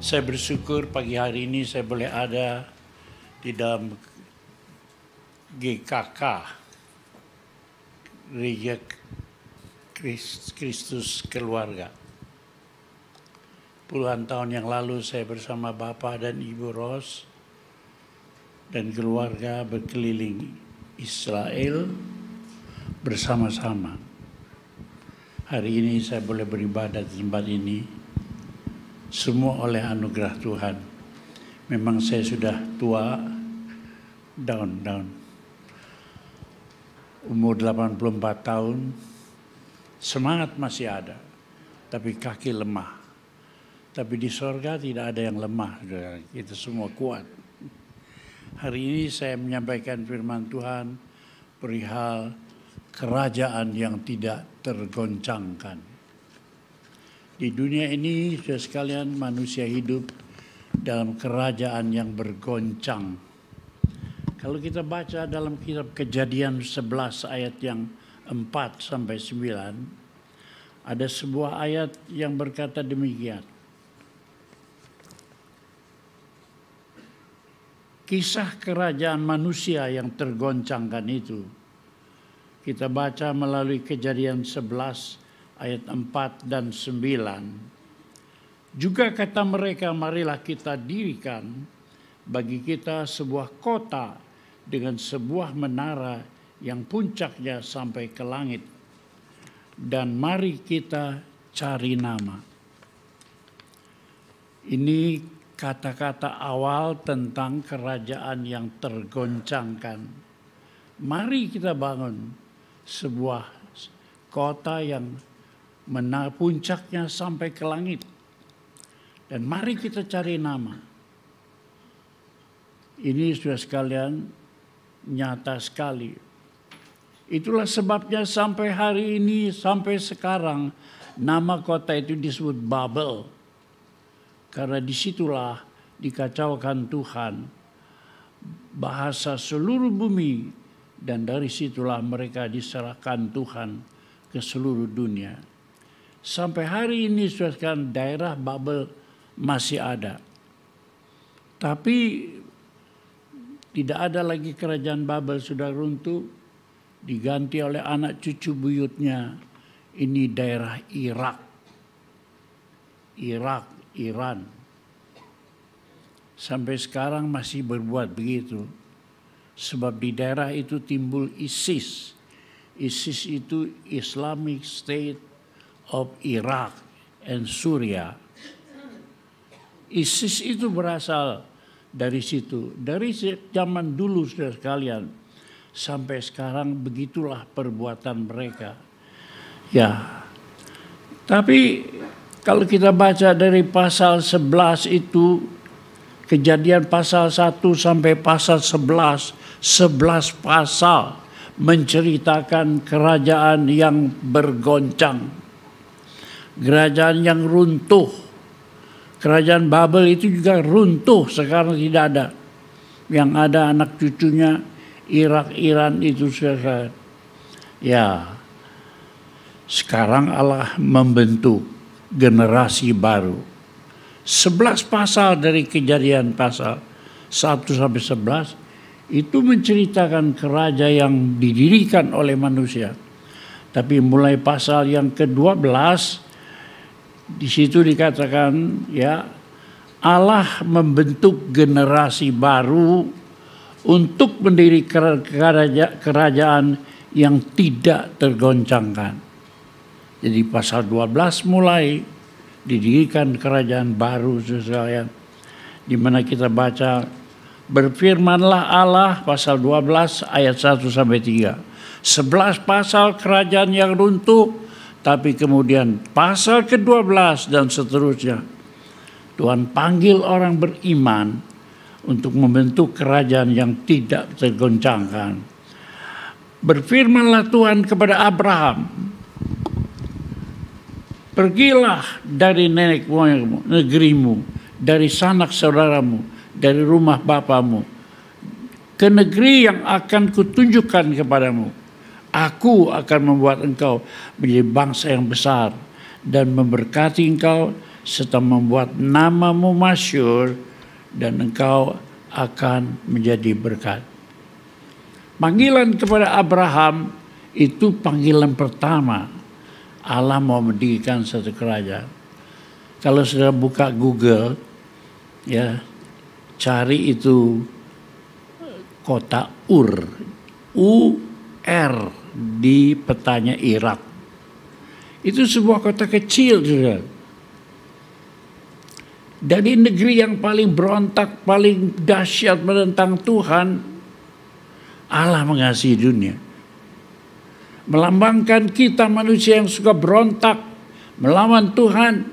Saya bersyukur pagi hari ini saya boleh ada di dalam GKK, Gereja Kristus Keluarga. Puluhan tahun yang lalu saya bersama Bapak dan Ibu Ros dan keluarga berkeliling Israel bersama-sama. Hari ini saya boleh beribadah di tempat ini, semua oleh anugerah Tuhan. Memang saya sudah tua, down. Umur 84 tahun, semangat masih ada, tapi kaki lemah. Tapi di sorga tidak ada yang lemah, kita semua kuat. Hari ini saya menyampaikan firman Tuhan perihal kerajaan yang tidak tergoncangkan. Di dunia ini, saudara sekalian, manusia hidup dalam kerajaan yang bergoncang. Kalau kita baca dalam kitab Kejadian 11 ayat yang 4-9, ada sebuah ayat yang berkata demikian. Kisah kerajaan manusia yang tergoncangkan itu kita baca melalui Kejadian 11 ayat 4 dan 9. Juga kata mereka, marilah kita dirikan bagi kita sebuah kota dengan sebuah menara yang puncaknya sampai ke langit. Dan mari kita cari nama. Ini kata-kata awal tentang kerajaan yang tergoncangkan. Mari kita bangun sebuah kota yang puncaknya sampai ke langit. Dan mari kita cari nama. Ini sudah sekalian nyata sekali. Itulah sebabnya sampai hari ini, sampai sekarang, nama kota itu disebut Babel. Karena disitulah dikacaukan Tuhan bahasa seluruh bumi, dan dari situlah mereka diserahkan Tuhan ke seluruh dunia. Sampai hari ini saudara, daerah Babel masih ada. Tapi tidak ada lagi kerajaan Babel, sudah runtuh, diganti oleh anak cucu buyutnya. Ini daerah Iran. Sampai sekarang masih berbuat begitu. Sebab di daerah itu timbul ISIS. ISIS itu Islamic State of Iraq and Syria. ISIS itu berasal dari situ. Dari zaman dulu saudara sekalian. Sampai sekarang begitulah perbuatan mereka. Ya. Tapi kalau kita baca dari pasal 11 itu, Kejadian pasal 1 sampai pasal 11, 11 pasal menceritakan kerajaan yang bergoncang. Kerajaan yang runtuh. Kerajaan Babel itu juga runtuh, sekarang tidak ada. Yang ada anak cucunya Irak, Iran itu sekarang. Ya, sekarang Allah membentuk generasi baru. 11 pasal dari Kejadian pasal 1 sampai 11 itu menceritakan kerajaan yang didirikan oleh manusia. Tapi mulai pasal yang ke-12 di situ dikatakan ya, Allah membentuk generasi baru untuk mendirikan kerajaan yang tidak tergoncangkan. Jadi pasal 12 mulai didirikan kerajaan baru sekalian, di mana kita baca berfirmanlah Allah pasal 12 ayat 1 sampai 3. 11 pasal kerajaan yang runtuh, tapi kemudian pasal ke-12 dan seterusnya Tuhan panggil orang beriman untuk membentuk kerajaan yang tidak tergoncangkan. Berfirmanlah Tuhan kepada Abraham, pergilah dari nenek moyangmu, negerimu, dari sanak saudaramu, dari rumah bapamu, ke negeri yang akan kutunjukkan kepadamu. Aku akan membuat engkau menjadi bangsa yang besar dan memberkati engkau serta membuat namamu masyhur, dan engkau akan menjadi berkat. Panggilan kepada Abraham itu panggilan pertama. Allah mau mendirikan satu kerajaan. Kalau sudah buka Google, ya, cari itu kota Ur, U-R, di petanya Irak. Itu sebuah kota kecil, saudara. Dari negeri yang paling berontak, paling dahsyat menentang Tuhan, Allah mengasihi dunia. Melambangkan kita manusia yang suka berontak, melawan Tuhan,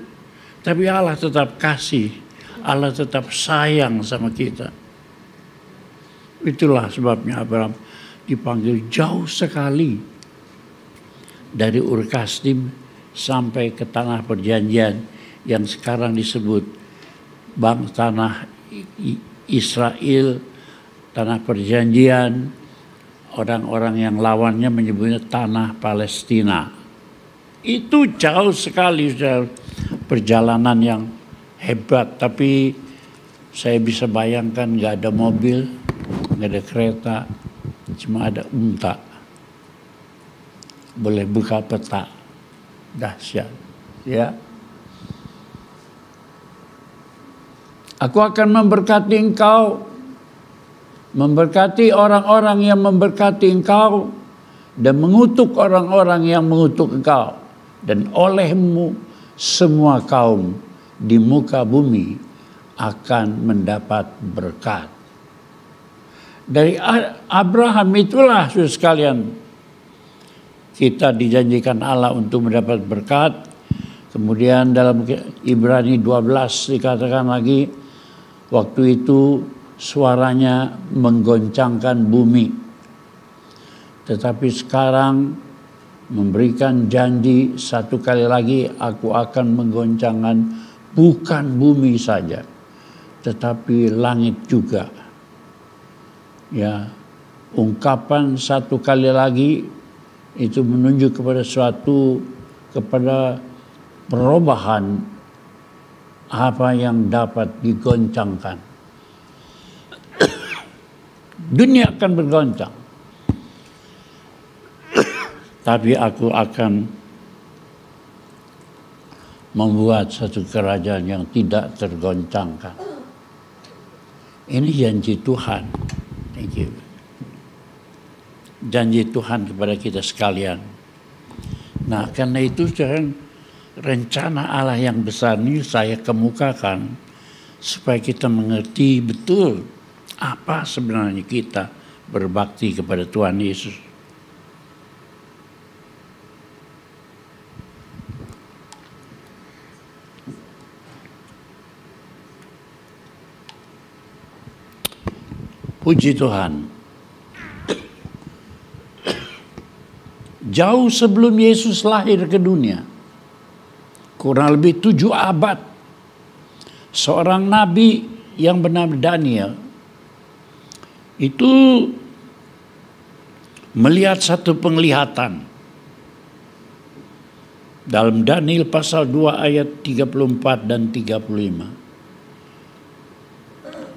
tapi Allah tetap kasih, Allah tetap sayang sama kita. Itulah sebabnya Abraham dipanggil jauh sekali dari Ur Kasdim sampai ke tanah perjanjian yang sekarang disebut tanah Israel, tanah perjanjian. Orang-orang yang lawannya menyebutnya tanah Palestina. Itu jauh sekali, perjalanan yang hebat. Tapi saya bisa bayangkan nggak ada mobil, nggak ada kereta, cuma ada unta. Boleh buka peta, dahsyat, ya. Aku akan memberkati engkau, memberkati orang-orang yang memberkati engkau, dan mengutuk orang-orang yang mengutuk engkau. Dan olehmu semua kaum di muka bumi akan mendapat berkat. Dari Abraham itulah, saudara sekalian, kita dijanjikan Allah untuk mendapat berkat. Kemudian dalam Ibrani 12 dikatakan lagi, waktu itu suaranya menggoncangkan bumi. Tetapi sekarang memberikan janji satu kali lagi, aku akan menggoncangkan bukan bumi saja, tetapi langit juga. Ya, ungkapan satu kali lagi itu menunjuk kepada perubahan apa yang dapat digoncangkan. Dunia akan bergoncang, tapi aku akan membuat satu kerajaan yang tidak tergoncangkan. Ini janji Tuhan. Thank you. Janji Tuhan kepada kita sekalian. Nah, karena itu rencana Allah yang besar ini saya kemukakan supaya kita mengerti betul apa sebenarnya kita berbakti kepada Tuhan Yesus. Puji Tuhan. Jauh sebelum Yesus lahir ke dunia, kurang lebih 7 abad, seorang nabi yang bernama Daniel itu melihat satu penglihatan. Dalam Daniel pasal 2 ayat 34 dan 35.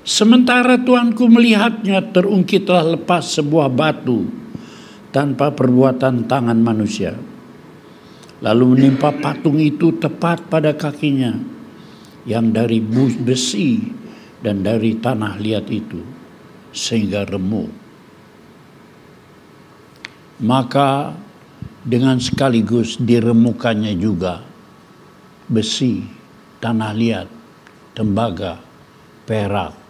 Sementara Tuanku melihatnya, terungkitlah lepas sebuah batu tanpa perbuatan tangan manusia, lalu menimpa patung itu tepat pada kakinya yang dari besi dan dari tanah liat itu, sehingga remuk. Maka dengan sekaligus diremukannya juga besi, tanah liat, tembaga, perak,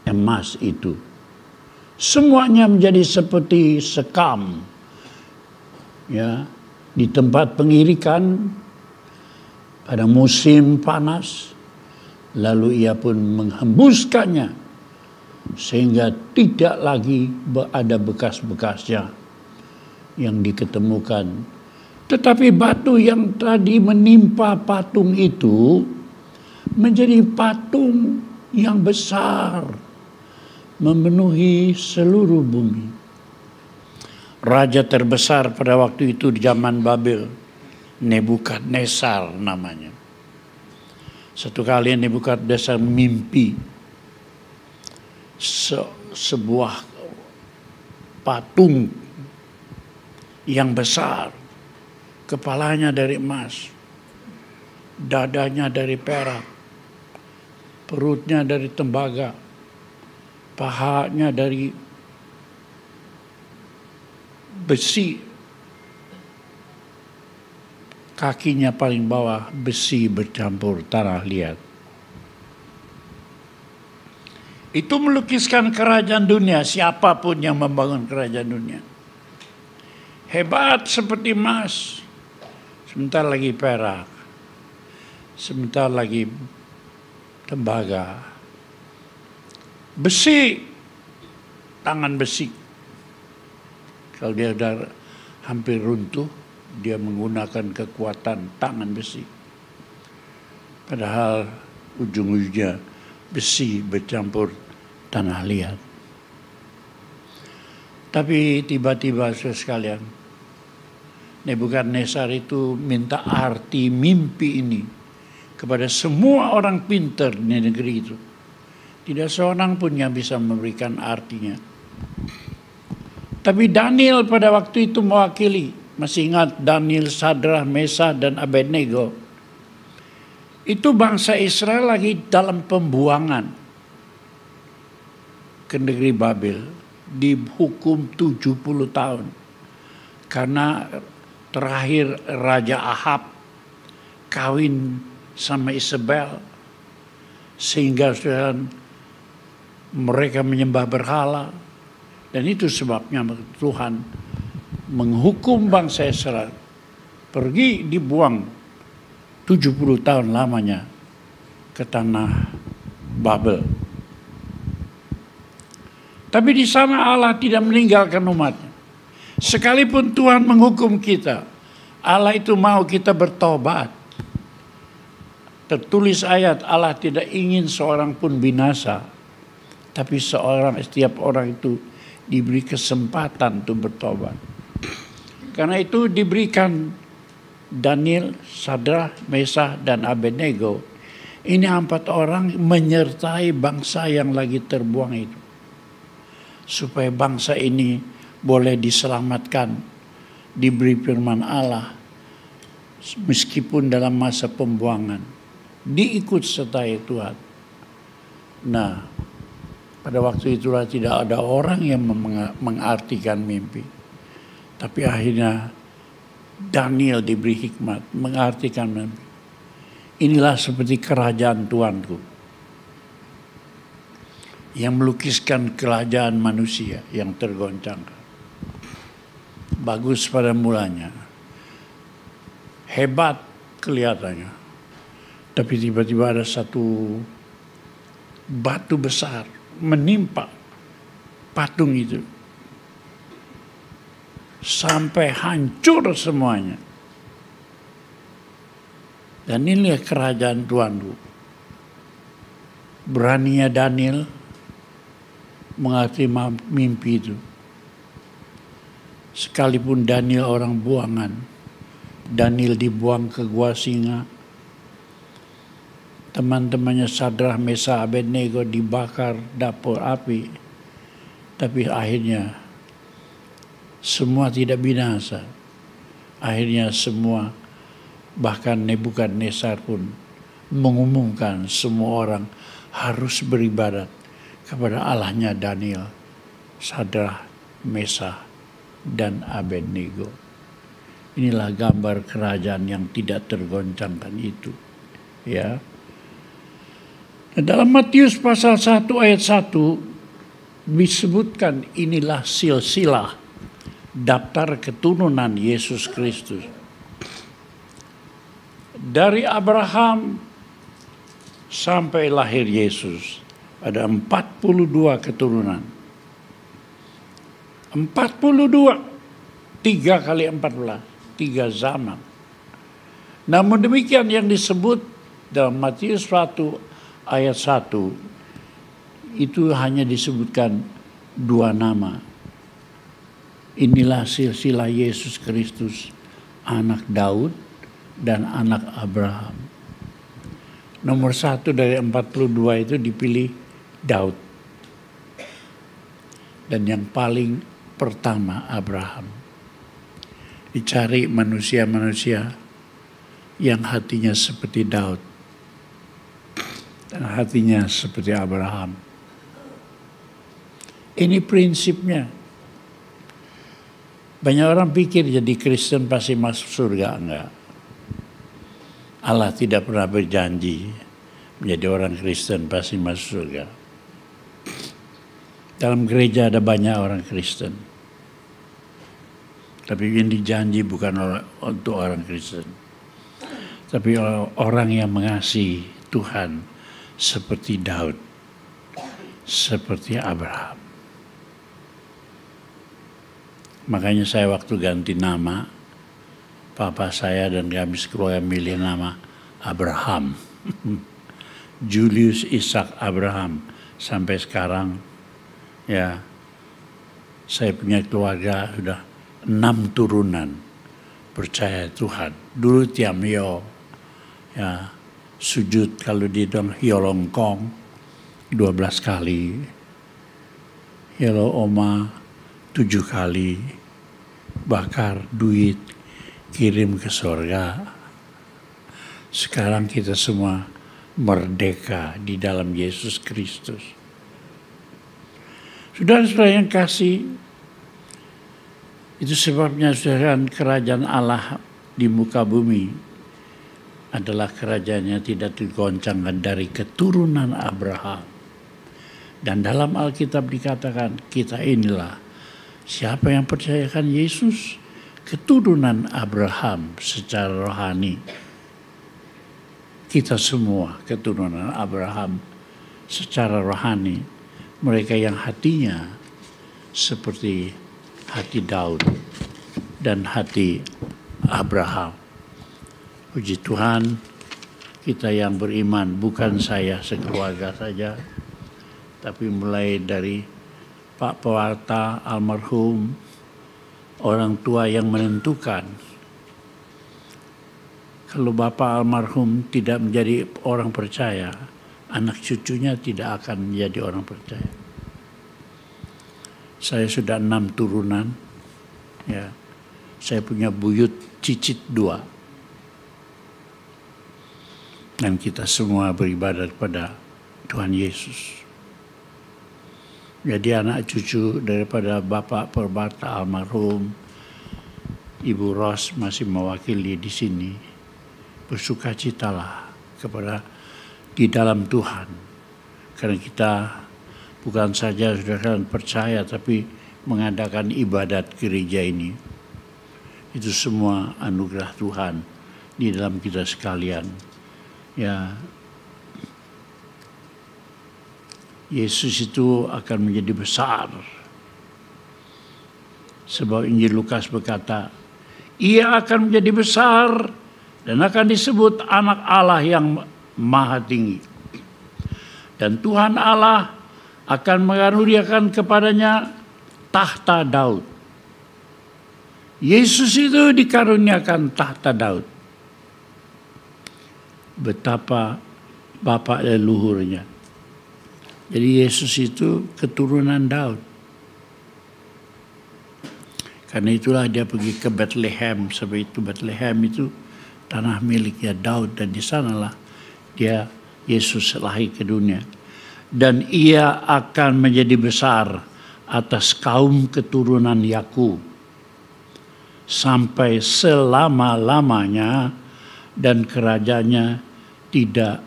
emas itu. Semuanya menjadi seperti sekam, ya, di tempat pengirikan pada musim panas. Lalu ia pun menghembuskannya sehingga tidak lagi ada bekas-bekasnya yang diketemukan. Tetapi batu yang tadi menimpa patung itu menjadi patung yang besar, memenuhi seluruh bumi. Raja terbesar pada waktu itu di zaman Babel, Nebukadnezar namanya. Satu kali Nebukadnezar mimpi sebuah patung yang besar, kepalanya dari emas, dadanya dari perak, perutnya dari tembaga, pahanya dari besi, kakinya paling bawah besi bercampur tanah liat. Itu melukiskan kerajaan dunia, siapapun yang membangun kerajaan dunia. Hebat seperti emas, sebentar lagi perak, sebentar lagi tembaga. Besi, tangan besi. Kalau dia sudah hampir runtuh, dia menggunakan kekuatan tangan besi. Padahal ujung-ujungnya besi bercampur tanah liat. Tapi tiba-tiba saudara sekalian, Nebukadnezar itu minta arti mimpi ini kepada semua orang pintar di negeri itu. Tidak seorang pun yang bisa memberikan artinya. Tapi Daniel pada waktu itu mewakili. Masih ingat Daniel, Sadrah, Mesah, dan Abednego. Itu bangsa Israel lagi dalam pembuangan ke negeri Babel. Dihukum 70 tahun. Karena terakhir Raja Ahab kawin sama Isabel. Sehingga mereka menyembah berhala. Dan itu sebabnya Tuhan menghukum bangsa Israel. Pergi dibuang 70 tahun lamanya ke tanah Babel. Tapi di sana Allah tidak meninggalkan umatnya. Sekalipun Tuhan menghukum kita, Allah itu mau kita bertobat. Tertulis ayat, Allah tidak ingin seorang pun binasa. Tapi setiap orang itu diberi kesempatan untuk bertobat. Karena itu diberikan Daniel, Sadrah, Mesah, dan Abednego. Ini 4 orang menyertai bangsa yang lagi terbuang itu. Supaya bangsa ini boleh diselamatkan, diberi firman Allah. Meskipun dalam masa pembuangan. Diikut sertai Tuhan. Nah, pada waktu itulah tidak ada orang yang mengartikan mimpi. Tapi akhirnya Daniel diberi hikmat mengartikan mimpi. Inilah seperti kerajaan Tuanku. Yang melukiskan kerajaan manusia yang tergoncangkan. Bagus pada mulanya. Hebat kelihatannya. Tapi tiba-tiba ada satu batu besar menimpa patung itu. Sampai hancur semuanya. Dan inilah kerajaan Tuanku. Beraninya Daniel mengerti mimpi itu. Sekalipun Daniel orang buangan, Daniel dibuang ke gua singa. Teman-temannya Sadrah, Mesah, Abednego dibakar dapur api. Tapi akhirnya semua tidak binasa. Akhirnya semua, bahkan Nebukadnezar pun mengumumkan semua orang harus beribadat kepada Allahnya Daniel, Sadrah, Mesah, dan Abednego. Inilah gambar kerajaan yang tidak tergoncangkan itu. Ya. Dalam Matius pasal 1 ayat 1 disebutkan inilah silsilah daftar keturunan Yesus Kristus. Dari Abraham sampai lahir Yesus ada 42 keturunan. 42, 3 kali 14, 3 zaman. Namun demikian yang disebut dalam Matius 1 ayat 1 itu hanya disebutkan 2 nama. Inilah silsilah Yesus Kristus, anak Daud dan anak Abraham. Nomor 1 dari 42 itu dipilih Daud. Dan yang paling pertama Abraham. Dicari manusia-manusia yang hatinya seperti Daud. Dan hatinya seperti Abraham. Ini prinsipnya. Banyak orang pikir jadi Kristen pasti masuk surga. Enggak. Allah tidak pernah berjanji menjadi orang Kristen pasti masuk surga. Dalam gereja ada banyak orang Kristen. Tapi yang dijanji bukan untuk orang Kristen. Tapi orang yang mengasihi Tuhan seperti Daud. Seperti Abraham. Makanya saya waktu ganti nama, papa saya dan kami sekeluarga milih nama Abraham. Julius Ishak Abraham. Sampai sekarang ya saya punya keluarga sudah 6 turunan percaya Tuhan. Dulu tiap mio ya sujud kalau di dalam hiolongkong 12 kali. Hielo oma 7 kali, bakar duit, kirim ke surga. Sekarang kita semua merdeka di dalam Yesus Kristus. Saudara-saudara yang kasih, itu sebabnya saudara kerajaan Allah di muka bumi adalah kerajaan yang tidak digoncangkan dari keturunan Abraham. Dan dalam Alkitab dikatakan kita inilah siapa yang percayakan Yesus? Keturunan Abraham secara rohani. Kita semua keturunan Abraham secara rohani. Mereka yang hatinya seperti hati Daud dan hati Abraham. Puji Tuhan, kita yang beriman, bukan saya sekeluarga saja, tapi mulai dari Pak Pewarta almarhum, orang tua yang menentukan. Kalau Bapak almarhum tidak menjadi orang percaya, anak cucunya tidak akan menjadi orang percaya. Saya sudah 6 turunan, ya. Saya punya buyut cicit 2. Dan kita semua beribadah kepada Tuhan Yesus. Jadi anak cucu daripada Bapak Pewarta almarhum, Ibu Ros masih mewakili di sini. Bersukacitalah kepada di dalam Tuhan. Karena kita bukan saja sudah percaya, tapi mengadakan ibadat gereja ini. Itu semua anugerah Tuhan di dalam kita sekalian. Ya, Yesus itu akan menjadi besar. Sebab Injil Lukas berkata, ia akan menjadi besar dan akan disebut anak Allah yang maha tinggi. Dan Tuhan Allah akan mengaruniakan kepadanya tahta Daud. Yesus itu dikaruniakan tahta Daud. Betapa bapak leluhurnya. Jadi Yesus itu keturunan Daud. Karena itulah dia pergi ke Bethlehem. Sebab itu Bethlehem itu tanah miliknya Daud. Dan di sanalah dia Yesus lahir ke dunia. Dan ia akan menjadi besar atas kaum keturunan Yakub. Sampai selama-lamanya dan kerajaannya tidak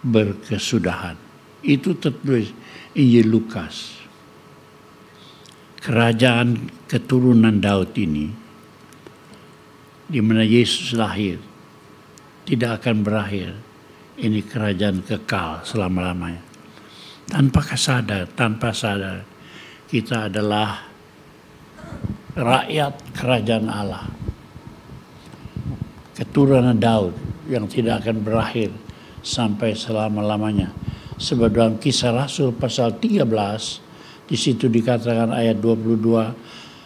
berkesudahan. Itu tertulis Injil Lukas. Kerajaan keturunan Daud ini, di mana Yesus lahir, tidak akan berakhir. Ini kerajaan kekal selama-lamanya. Tanpa sadar, kita adalah rakyat kerajaan Allah. Keturunan Daud yang tidak akan berakhir sampai selama-lamanya. Sebab dalam Kisah Rasul pasal 13, di situ dikatakan ayat 22,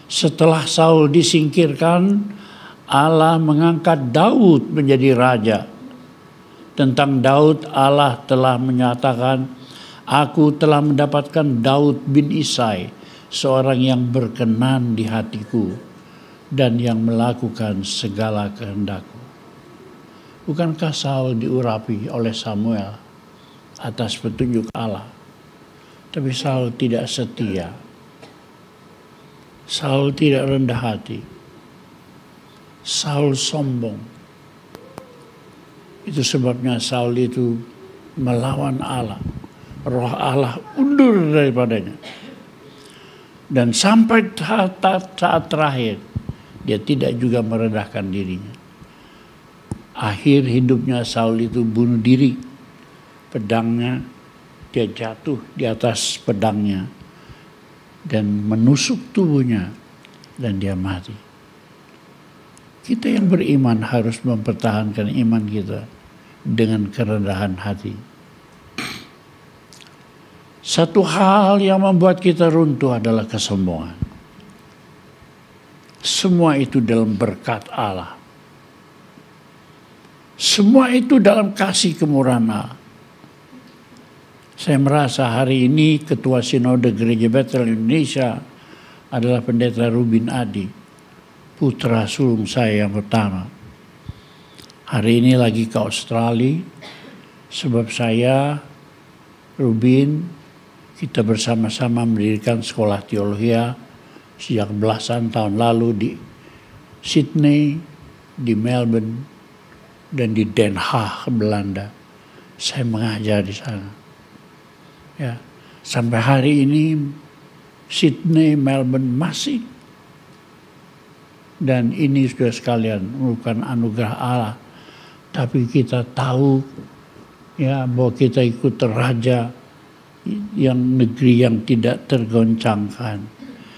setelah Saul disingkirkan, Allah mengangkat Daud menjadi raja Tentang Daud, Allah telah menyatakan, aku telah mendapatkan Daud bin Isai, seorang yang berkenan di hatiku dan yang melakukan segala kehendakku. Bukankah Saul diurapi oleh Samuel atas petunjuk Allah? Tapi Saul tidak setia. Saul tidak rendah hati. Saul sombong. Itu sebabnya Saul itu melawan Allah. Roh Allah undur daripadanya. Dan sampai saat terakhir, dia tidak juga merendahkan dirinya. Akhir hidupnya Saul itu bunuh diri. Pedangnya, dia jatuh di atas pedangnya. Dan menusuk tubuhnya. Dan dia mati. Kita yang beriman harus mempertahankan iman kita dengan kerendahan hati. Satu hal yang membuat kita runtuh adalah kesombongan. Semua itu dalam berkat Allah. Semua itu dalam kasih kemurahan Allah. Saya merasa hari ini Ketua Sinode Gereja Bethel Indonesia adalah Pendeta Rubin Adi, putra sulung saya yang pertama. Hari ini lagi ke Australia, sebab saya, Rubin, kita bersama-sama mendirikan sekolah teologi sejak belasan tahun lalu di Sydney, di Melbourne, dan di Den Haag, Belanda. Saya mengajar di sana. Ya, sampai hari ini Sydney, Melbourne masih. Dan ini sudah sekalian merupakan anugerah Allah. Tapi kita tahu ya bahwa kita ikut raja yang negeri yang tidak tergoncangkan.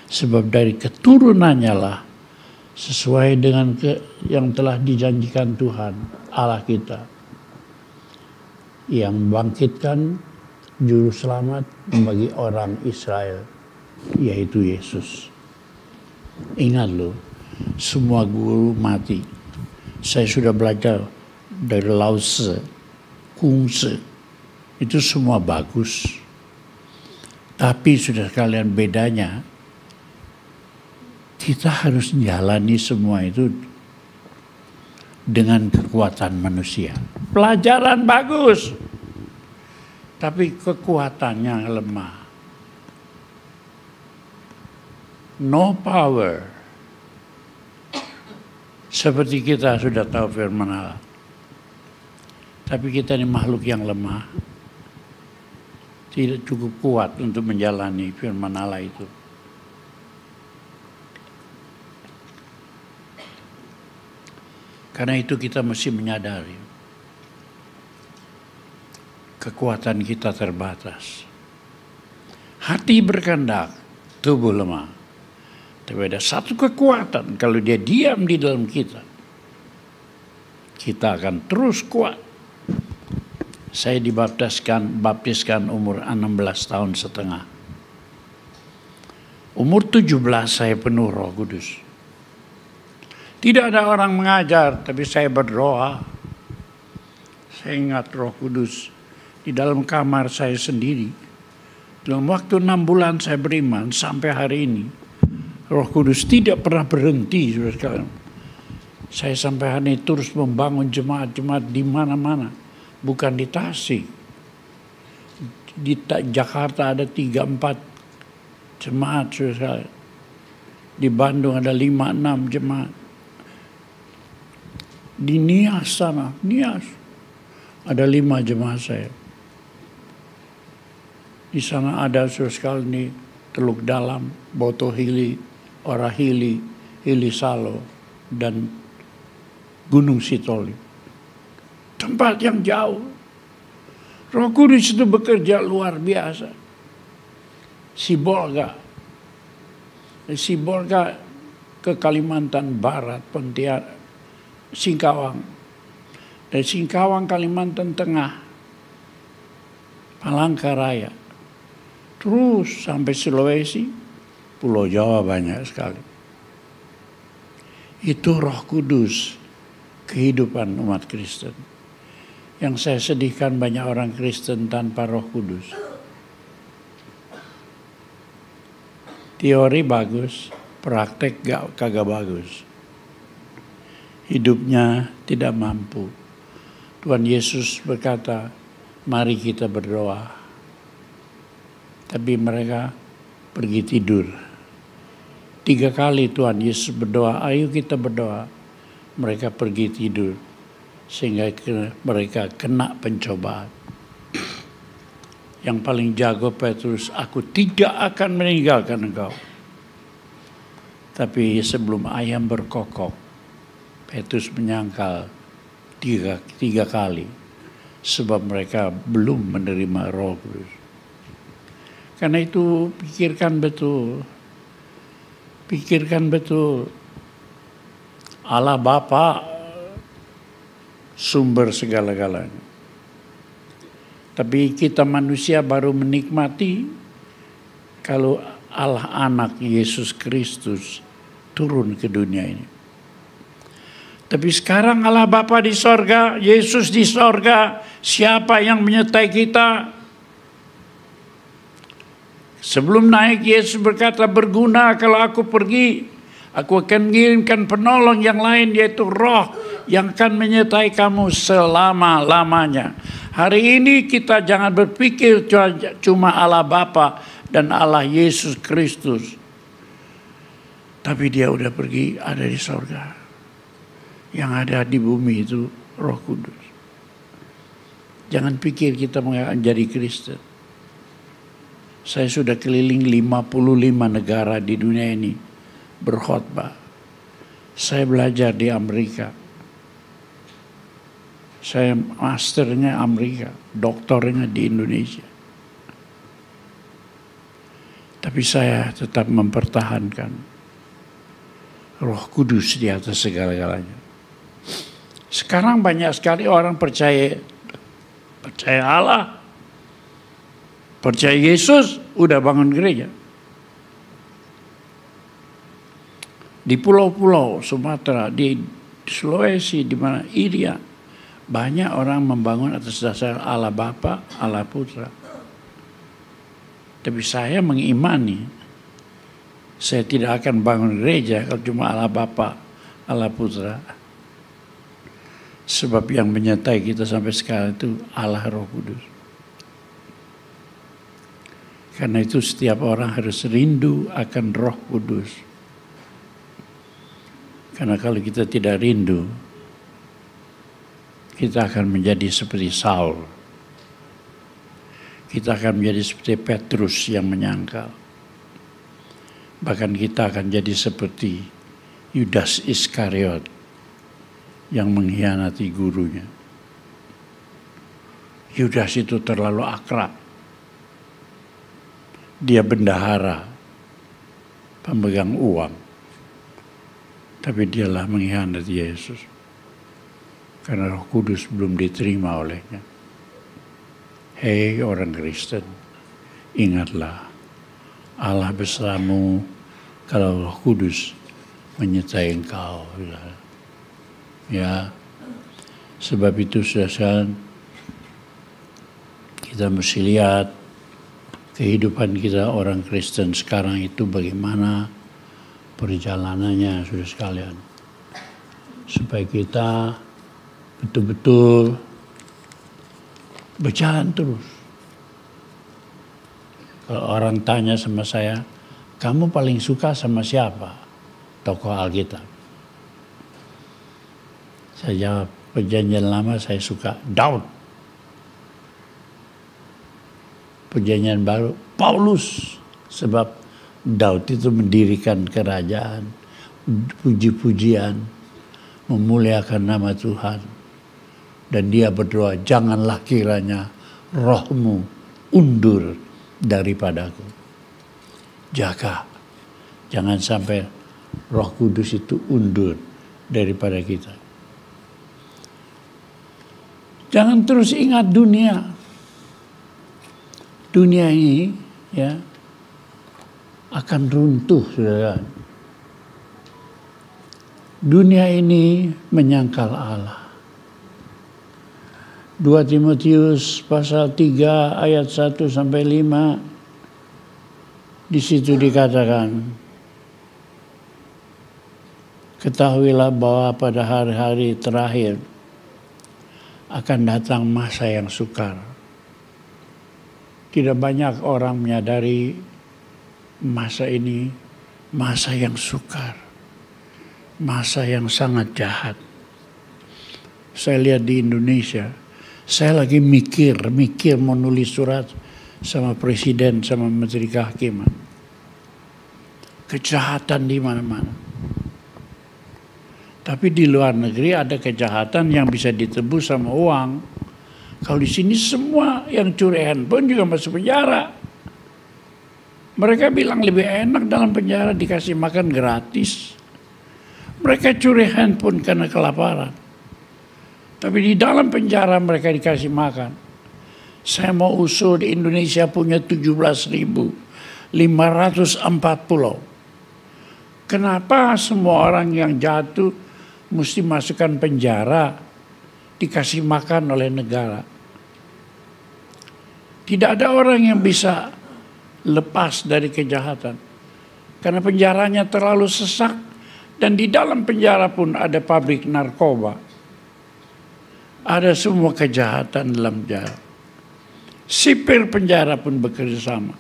Sebab dari keturunannya lah sesuai dengan yang telah dijanjikan Tuhan Allah kita. Yang membangkitkan juru selamat bagi orang Israel, yaitu Yesus. Ingat loh. Semua guru mati. Saya sudah belajar dari Lao Tse, Kung Tse. Itu semua bagus. Tapi sudah sekalian bedanya, kita harus menjalani semua itu dengan kekuatan manusia. Pelajaran bagus. Tapi kekuatannya lemah. No power. Seperti kita sudah tahu firman Allah. Tapi kita ini makhluk yang lemah. Tidak cukup kuat untuk menjalani firman Allah itu. Karena itu kita mesti menyadari. Kekuatan kita terbatas. Hati berkehendak, tubuh lemah. Tapi ada satu kekuatan, kalau dia diam di dalam kita, kita akan terus kuat. Saya dibaptiskan umur 16 tahun setengah. Umur 17 saya penuh Roh Kudus. Tidak ada orang mengajar, tapi saya berdoa. Saya ingat Roh Kudus di dalam kamar saya sendiri. Dalam waktu 6 bulan saya beriman sampai hari ini. Roh Kudus tidak pernah berhenti. Saya sampai hari ini terus membangun jemaat-jemaat di mana-mana. Bukan di Tasik. Di Jakarta ada 3-4 jemaat. Di Bandung ada 5-6 jemaat. Di Nias sana, Nias. Ada 5 jemaat saya. Di sana ada sekali nih Teluk Dalam, Boto Hili, Orahili, Hili Salo, dan Gunung Sitoli. Tempat yang jauh. Roh Kudus itu bekerja luar biasa. Sibolga ke Kalimantan Barat, Pontianak, Singkawang. Dari Singkawang, Kalimantan Tengah, Palangkaraya. Terus sampai Sulawesi, Pulau Jawa banyak sekali. Itu Roh Kudus, kehidupan umat Kristen. Yang saya sedihkan banyak orang Kristen tanpa Roh Kudus. Teori bagus, praktek kagak bagus. Hidupnya tidak mampu. Tuhan Yesus berkata, mari kita berdoa. Tapi mereka pergi tidur. 3 kali Tuhan Yesus berdoa, ayo kita berdoa. Mereka pergi tidur. Sehingga mereka kena pencobaan. Yang paling jago Petrus, aku tidak akan meninggalkan engkau. Tapi sebelum ayam berkokok, Petrus menyangkal 3 kali. Sebab mereka belum menerima Roh Kudus. Karena itu pikirkan betul. Pikirkan betul. Allah Bapa sumber segala-galanya. Tapi kita manusia baru menikmati kalau Allah Anak Yesus Kristus turun ke dunia ini. Tapi sekarang Allah Bapa di sorga, Yesus di sorga, siapa yang menyertai kita? Sebelum naik Yesus berkata, berguna kalau aku pergi, aku akan mengirimkan penolong yang lain, yaitu Roh yang akan menyertai kamu selama-lamanya. Hari ini kita jangan berpikir cuma Allah Bapa dan Allah Yesus Kristus. Tapi dia udah pergi, ada di sorga. Yang ada di bumi itu Roh Kudus. Jangan pikir kita menjadi Kristen. Saya sudah keliling 55 negara di dunia ini berkhotbah. Saya belajar di Amerika. Saya masternya Amerika, doktornya di Indonesia. Tapi saya tetap mempertahankan Roh Kudus di atas segala-galanya. Sekarang banyak sekali orang percaya Allah, percaya Yesus, udah bangun gereja. Di pulau-pulau Sumatera, di Sulawesi, di mana India, banyak orang membangun atas dasar Allah Bapa, Allah Putra. Tapi saya mengimani, saya tidak akan bangun gereja kalau cuma Allah Bapa, Allah Putra. Sebab yang menyertai kita sampai sekarang itu Allah Roh Kudus. Karena itu setiap orang harus rindu akan Roh Kudus. Karena kalau kita tidak rindu, kita akan menjadi seperti Saul. Kita akan menjadi seperti Petrus yang menyangkal. Bahkan kita akan jadi seperti Yudas Iskariot yang mengkhianati gurunya. Yudas itu terlalu akrab. Dia bendahara, pemegang uang. Tapi dialah mengkhianati Yesus. Karena Roh Kudus belum diterima olehnya. Hei orang Kristen, ingatlah Allah bersamamu kalau Roh Kudus menyertai engkau. Ya, sebab itu saudara, kita mesti lihat kehidupan kita orang Kristen sekarang itu bagaimana perjalanannya, saudara sekalian. Supaya kita betul-betul berjalan terus. Kalau orang tanya sama saya, kamu paling suka sama siapa? Tokoh Alkitab. Saya jawab, Perjanjian Lama saya suka Daud. Perjanjian Baru Paulus. Sebab Daud itu mendirikan kerajaan, puji-pujian, memuliakan nama Tuhan. Dan dia berdoa, janganlah kiranya rohmu undur daripadaku. Jaga, jangan sampai Roh Kudus itu undur daripada kita. Jangan terus ingat dunia. Dunia ini ya akan runtuh, saudara. Dunia ini menyangkal Allah. 2 Timotius pasal 3 ayat 1 sampai 5, di situ dikatakan, ketahuilah bahwa pada hari-hari terakhir akan datang masa yang sukar. Tidak banyak orang menyadari masa ini masa yang sukar, masa yang sangat jahat. Saya lihat di Indonesia, saya lagi mikir mau nulis surat sama presiden, sama menteri kehakiman. Kejahatan di mana-mana. Tapi di luar negeri ada kejahatan yang bisa ditebus sama uang. Kalau di sini semua yang curi handphone juga masuk penjara. Mereka bilang lebih enak dalam penjara, dikasih makan gratis. Mereka curi handphone karena kelaparan. Tapi di dalam penjara mereka dikasih makan. Saya mau usul di Indonesia punya 17.504 pulau. Kenapa semua orang yang jatuh mesti masukkan penjara, dikasih makan oleh negara? Tidak ada orang yang bisa lepas dari kejahatan. Karena penjaranya terlalu sesak. Dan di dalam penjara pun ada pabrik narkoba. Ada semua kejahatan dalam penjara. Sipir penjara pun bekerja sama.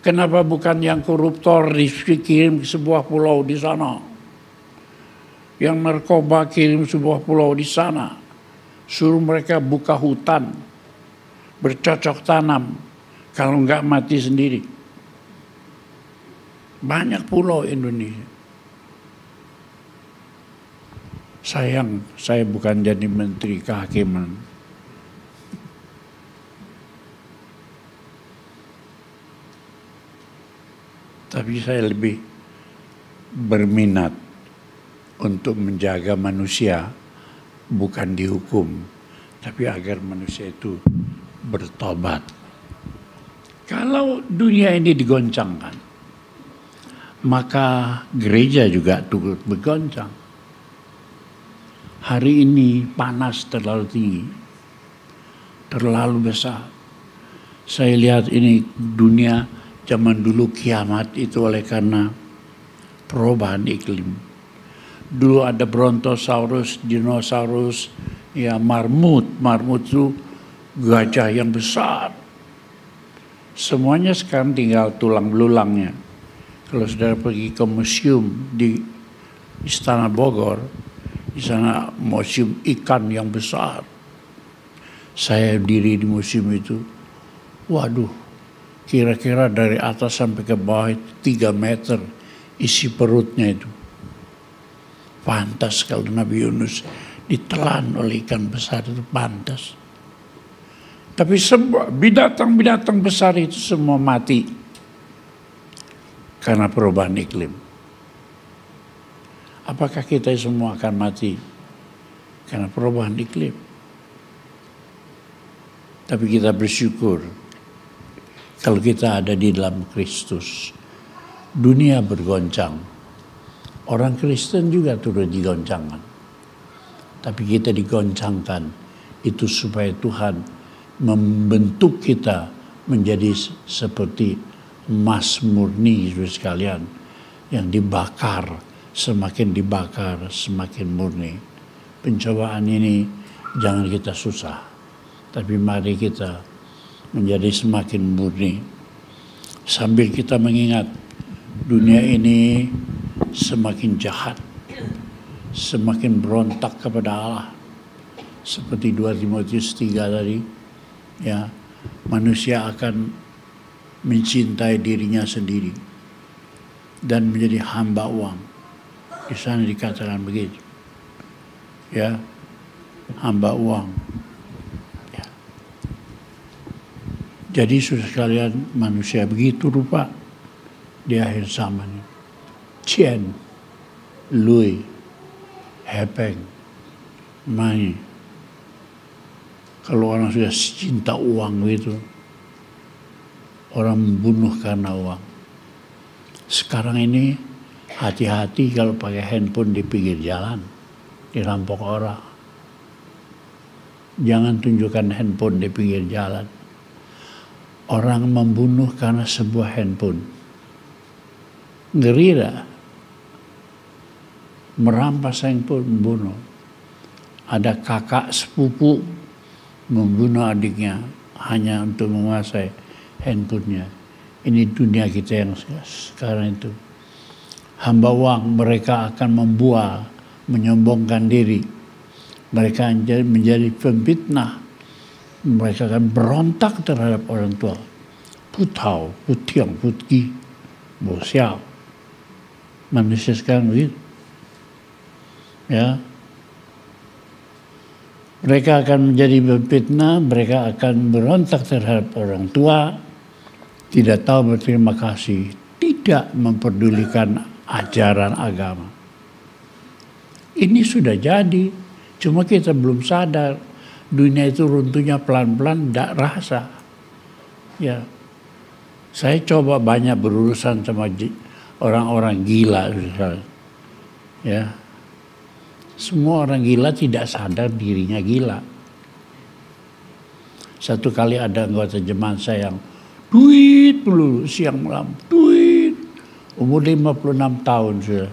Kenapa bukan yang koruptor dikirim ke sebuah pulau di sana? Yang narkoba kirim sebuah pulau di sana. Suruh mereka buka hutan. Bercocok tanam. Kalau enggak mati sendiri. Banyak pulau Indonesia. Sayang, saya bukan jadi menteri kehakiman. Tapi saya lebih berminat untuk menjaga manusia, bukan dihukum, tapi agar manusia itu bertobat. Kalau dunia ini digoncangkan, maka gereja juga turut bergoncang. Hari ini panas terlalu tinggi, terlalu besar. Saya lihat ini dunia zaman dulu kiamat itu oleh karena perubahan iklim. Dulu ada Brontosaurus, dinosaurus, ya marmut itu gajah yang besar. Semuanya sekarang tinggal tulang belulangnya. Kalau saudara pergi ke museum di Istana Bogor, di sana museum ikan yang besar. Saya diri di museum itu. Waduh, kira-kira dari atas sampai ke bawah itu 3 meter isi perutnya itu. Pantas kalau Nabi Yunus ditelan oleh ikan besar itu, pantas. Tapi semua binatang-binatang besar itu semua mati karena perubahan iklim. Apakah kita semua akan mati karena perubahan iklim? Tapi kita bersyukur kalau kita ada di dalam Kristus. Dunia bergoncang. Orang Kristen juga turut digoncangkan. Tapi kita digoncangkan itu supaya Tuhan membentuk kita menjadi seperti emas murni, saudara sekalian, yang dibakar. Semakin dibakar, semakin murni. Pencobaan ini jangan kita susah, tapi mari kita menjadi semakin murni. Sambil kita mengingat dunia ini semakin jahat, semakin berontak kepada Allah. Seperti 2 Timotius 3 tadi, ya, manusia akan mencintai dirinya sendiri dan menjadi hamba uang. Di sana dikatakan begitu, ya, hamba uang. Ya. Jadi saudara sekalian, manusia begitu rupa di akhir zaman. Cien, lui, hepeng, money. Kalau orang sudah cinta uang gitu, orang membunuh karena uang. Sekarang ini hati-hati kalau pakai handphone di pinggir jalan, dirampok orang. Jangan tunjukkan handphone di pinggir jalan. Orang membunuh karena sebuah handphone. Ngeri dah. Merampas handphone, membunuh. Ada kakak sepupu membunuh adiknya hanya untuk menguasai handphonenya. Ini dunia kita yang sekarang itu. Hamba uang, mereka akan membual, menyombongkan diri. Mereka menjadi pemfitnah. Mereka akan berontak terhadap orang tua. Putau, putiang, putki, bosiao. Manusia sekarang begitu. Ya. Mereka akan menjadi pemfitnah, mereka akan berontak terhadap orang tua. Tidak tahu berterima kasih, tidak memperdulikan ajaran agama. Ini sudah jadi. Cuma kita belum sadar, dunia itu runtuhnya pelan-pelan, tidak rasa. Ya, saya coba banyak berurusan sama orang-orang gila, misalnya. Ya, semua orang gila tidak sadar dirinya gila. Satu kali ada anggota jemaat saya yang duit dulu siang malam, duit, umur 56 tahun sudah,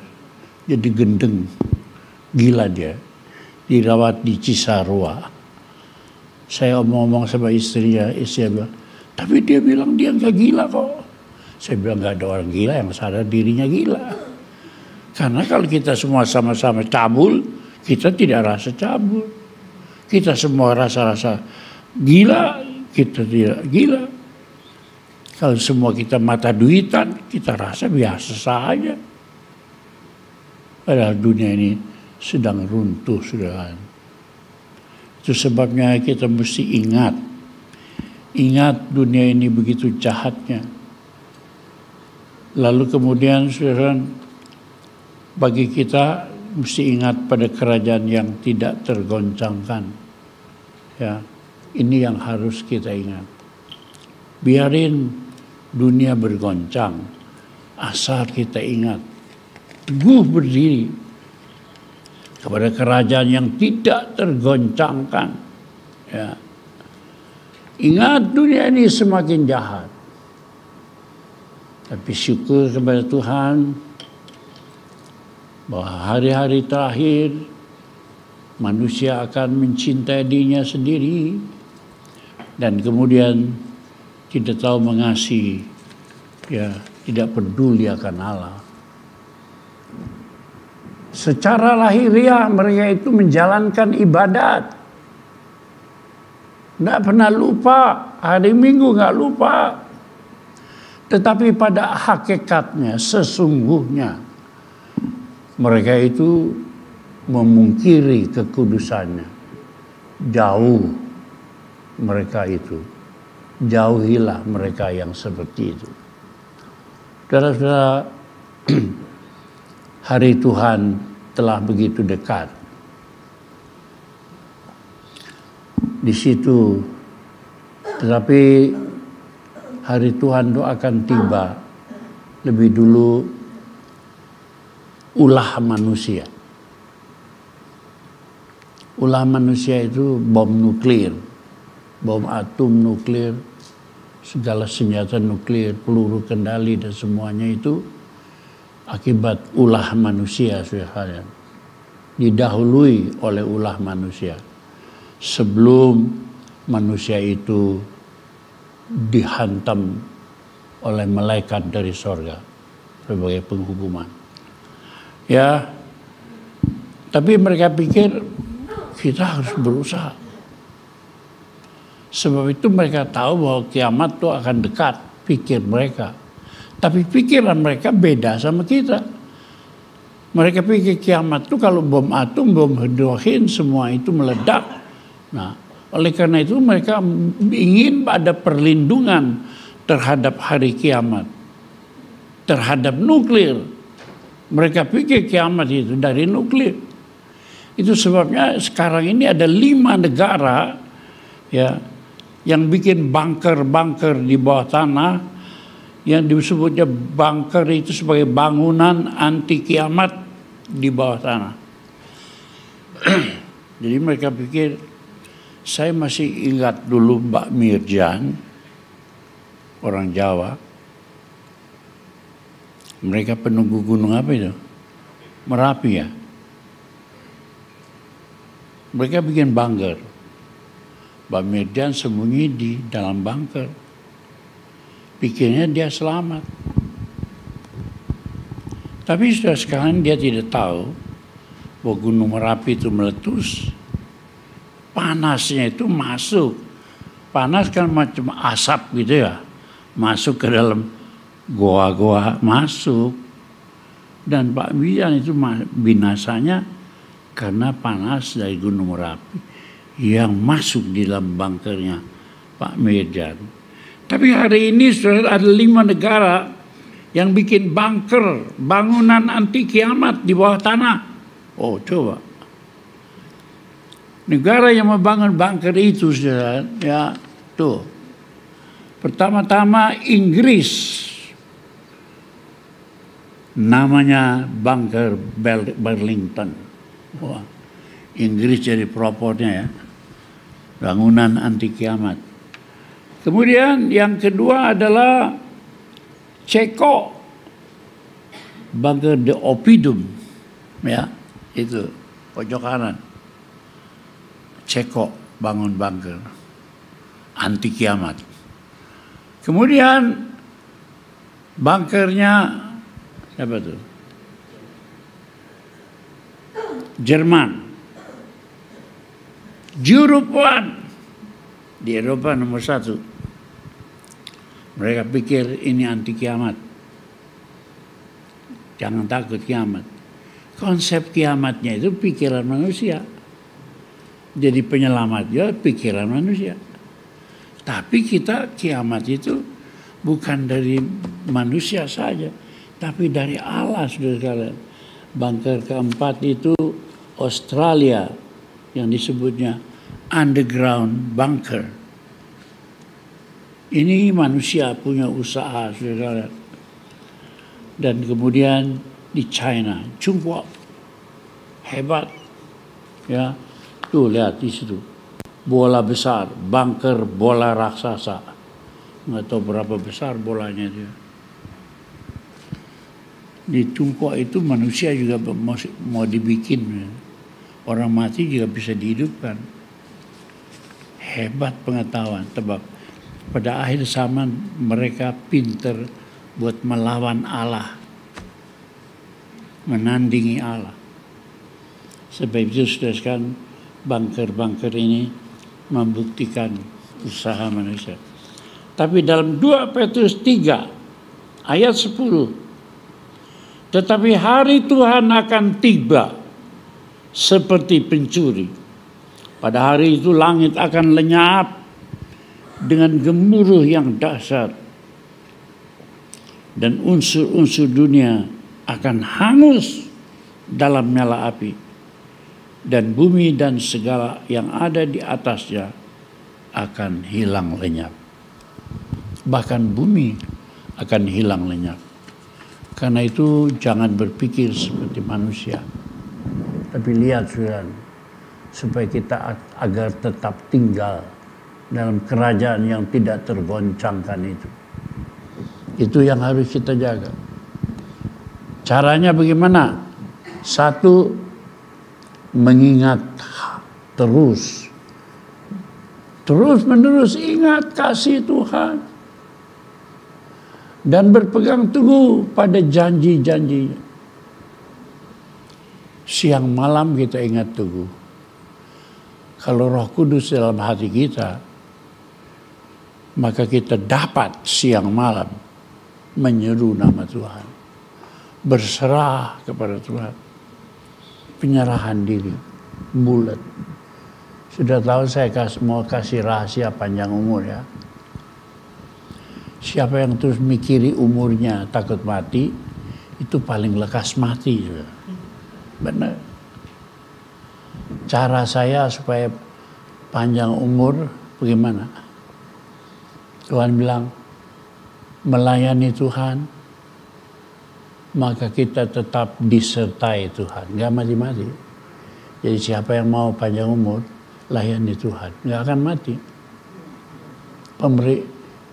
jadi gendeng, gila dia. Dirawat di Cisarua. Saya omong-omong sama istrinya bilang, tapi dia bilang dia nggak gila kok. Saya bilang nggak ada orang gila yang sadar dirinya gila. Karena kalau kita semua sama-sama cabul, kita tidak rasa cabul. Kita semua rasa-rasa gila, kita tidak gila. Kalau semua kita mata duitan, kita rasa biasa saja. Padahal dunia ini sedang runtuh, saudara. Itu sebabnya kita mesti ingat dunia ini begitu jahatnya. Lalu kemudian, saudara, bagi kita mesti ingat pada kerajaan yang tidak tergoncangkan. Ya, ini yang harus kita ingat. Biarin dunia bergoncang, asal kita ingat, teguh berdiri kepada kerajaan yang tidak tergoncangkan. Ya. Ingat dunia ini semakin jahat. Tapi syukur kepada Tuhan bahwa hari-hari terakhir manusia akan mencintai dirinya sendiri dan kemudian tidak tahu mengasihi, ya, tidak peduli akan Allah. Secara lahiriah mereka itu menjalankan ibadat. Tidak pernah lupa, hari Minggu nggak lupa. Tetapi pada hakikatnya, sesungguhnya, mereka itu memungkiri kekudusannya. Jauh mereka itu. Jauhilah mereka yang seperti itu. Saudara-saudara, hari Tuhan telah begitu dekat. Di situ, tetapi hari Tuhan itu akan tiba lebih dulu ulah manusia. Ulah manusia itu bom nuklir, bom atom nuklir, segala senjata nuklir, peluru kendali dan semuanya itu akibat ulah manusia, saudara. Didahului oleh ulah manusia. Sebelum manusia itu dihantam oleh malaikat dari sorga sebagai penghukuman. Ya, tapi mereka pikir kita harus berusaha. Sebab itu mereka tahu bahwa kiamat itu akan dekat, pikir mereka. Tapi pikiran mereka beda sama kita. Mereka pikir kiamat itu kalau bom atom, bom hidrogen, semua itu meledak. Nah, oleh karena itu mereka ingin ada perlindungan terhadap hari kiamat, terhadap nuklir. Mereka pikir kiamat itu dari nuklir. Itu sebabnya sekarang ini ada 5 negara ya yang bikin bunker-bunker di bawah tanah, yang disebutnya bunker itu sebagai bangunan anti kiamat di bawah tanah. Jadi mereka pikir Saya masih ingat dulu Mbak Mirjan, orang Jawa. Mereka penunggu gunung apa itu? Merapi ya. Mereka bikin bunker. Mbak Mirjan sembunyi di dalam bunker. Pikirnya dia selamat. Tapi sudah sekarang dia tidak tahu bahwa Gunung Merapi itu meletus. Panasnya itu masuk. Panas kan macam asap gitu ya. Masuk ke dalam goa-goa, masuk. Dan Pak Mirjan itu binasanya karena panas dari Gunung Merapi yang masuk di dalam bunkernya Pak Mirjan. Tapi hari ini sudah ada 5 negara yang bikin bunker, bangunan anti kiamat di bawah tanah. Oh coba. Negara yang membangun bunker itu sudah, ya tuh. Pertama-tama Inggris. Namanya bunker Burlington. Wah, Inggris jadi propornya ya. Bangunan anti kiamat. Kemudian yang kedua adalah Ceko, bunker de Oppidum, ya itu pojok kanan. Ceko bangun bunker anti kiamat. Kemudian bunkernya siapa tuh? Jerman. Jurupan di Eropa nomor 1. Mereka pikir ini anti kiamat. Jangan takut kiamat. Konsep kiamatnya itu pikiran manusia. Jadi penyelamat juga pikiran manusia. Tapi kita kiamat itu bukan dari manusia saja, tapi dari Allah, saudara-saudara. Bunker keempat itu Australia yang disebutnya underground bunker. Ini manusia punya usaha, saudara. Dan kemudian di China, Tiongkok, hebat, ya. Tuh lihat di situ, bola besar, bunker bola raksasa. Nggak tahu berapa besar bolanya dia. Di Tiongkok itu manusia juga mau dibikin, orang mati juga bisa dihidupkan. Hebat pengetahuan, tebak. Pada akhir zaman mereka pinter buat melawan Allah, menandingi Allah. Sebab itu sudah sekarang bunker-bunker ini membuktikan usaha manusia. Tapi dalam 2 Petrus 3 ayat 10, tetapi hari Tuhan akan tiba seperti pencuri. Pada hari itu langit akan lenyap dengan gemuruh yang dahsyat, dan unsur-unsur dunia akan hangus dalam nyala api, dan bumi dan segala yang ada di atasnya akan hilang lenyap. Bahkan bumi akan hilang lenyap. Karena itu jangan berpikir seperti manusia, tapi lihat saudara, supaya kita agar tetap tinggal dalam kerajaan yang tidak tergoncangkan itu. Itu yang harus kita jaga. Caranya bagaimana? 1, mengingat terus. Terus menerus ingat kasih Tuhan. Dan berpegang teguh pada janji-janjinya. Siang malam kita ingat teguh. Kalau Roh Kudus dalam hati kita, maka kita dapat siang malam menyeru nama Tuhan, berserah kepada Tuhan, penyerahan diri, bulat. Sudah tahu saya mau kasih rahasia panjang umur ya. Siapa yang terus mikiri umurnya takut mati, itu paling lekas mati. Benar. Cara saya supaya panjang umur bagaimana? Tuhan bilang, melayani Tuhan, maka kita tetap disertai Tuhan. Gak mati-mati. Jadi siapa yang mau panjang umur, layani Tuhan, nggak akan mati.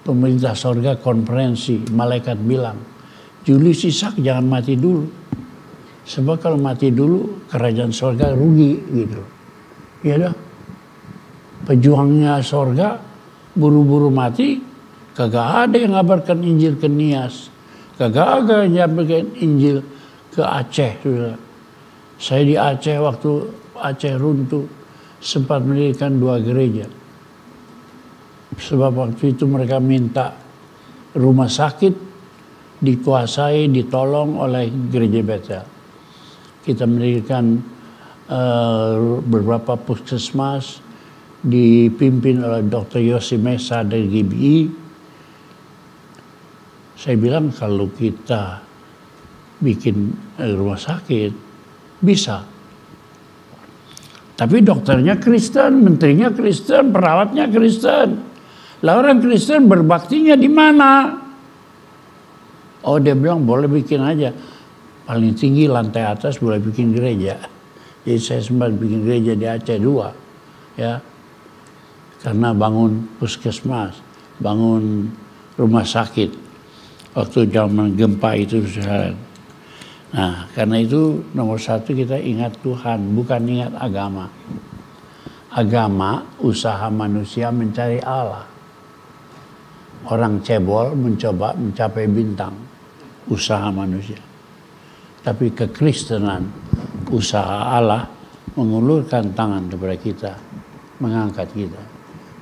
Pemerintah sorga konferensi, malaikat bilang, Julius Ishak jangan mati dulu. Sebab kalau mati dulu, kerajaan sorga rugi gitu. Ya dah, pejuangnya sorga buru-buru mati, kagak ada yang ngabarkan Injil ke Nias, kagak ada yang ngabarkan Injil ke Aceh. Saya di Aceh waktu Aceh runtuh sempat mendirikan 2 gereja. Sebab waktu itu mereka minta rumah sakit dikuasai, ditolong oleh gereja Betel. Kita mendirikan beberapa puskesmas dipimpin oleh Dr. Yosi Mesa dari GBI. Saya bilang kalau kita bikin rumah sakit bisa. Tapi dokternya Kristen, menterinya Kristen, perawatnya Kristen. Lah orang Kristen berbaktinya di mana? Oh dia bilang boleh bikin aja. Paling tinggi lantai atas boleh bikin gereja. Jadi saya sempat bikin gereja di Aceh 2. Ya. Karena bangun puskesmas, bangun rumah sakit. Waktu zaman gempa itu. Nah karena itu nomor 1 kita ingat Tuhan, bukan ingat agama. Agama usaha manusia mencari Allah. Orang cebol mencoba mencapai bintang, usaha manusia. Tapi kekristenan, usaha Allah mengulurkan tangan kepada kita, mengangkat kita.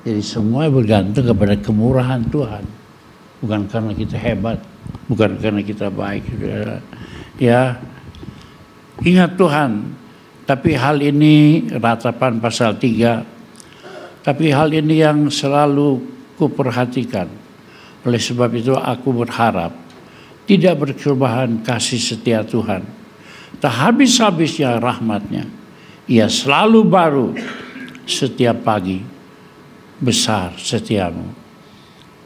Jadi semua bergantung kepada kemurahan Tuhan. Bukan karena kita hebat, bukan karena kita baik. Ya, ingat Tuhan. Tapi hal ini, Ratapan pasal 3, tapi hal ini yang selalu kuperhatikan. Oleh sebab itu aku berharap tidak berkesudahan kasih setia Tuhan. Tak habis-habisnya rahmatnya. Ia selalu baru setiap pagi. Besar setiamu.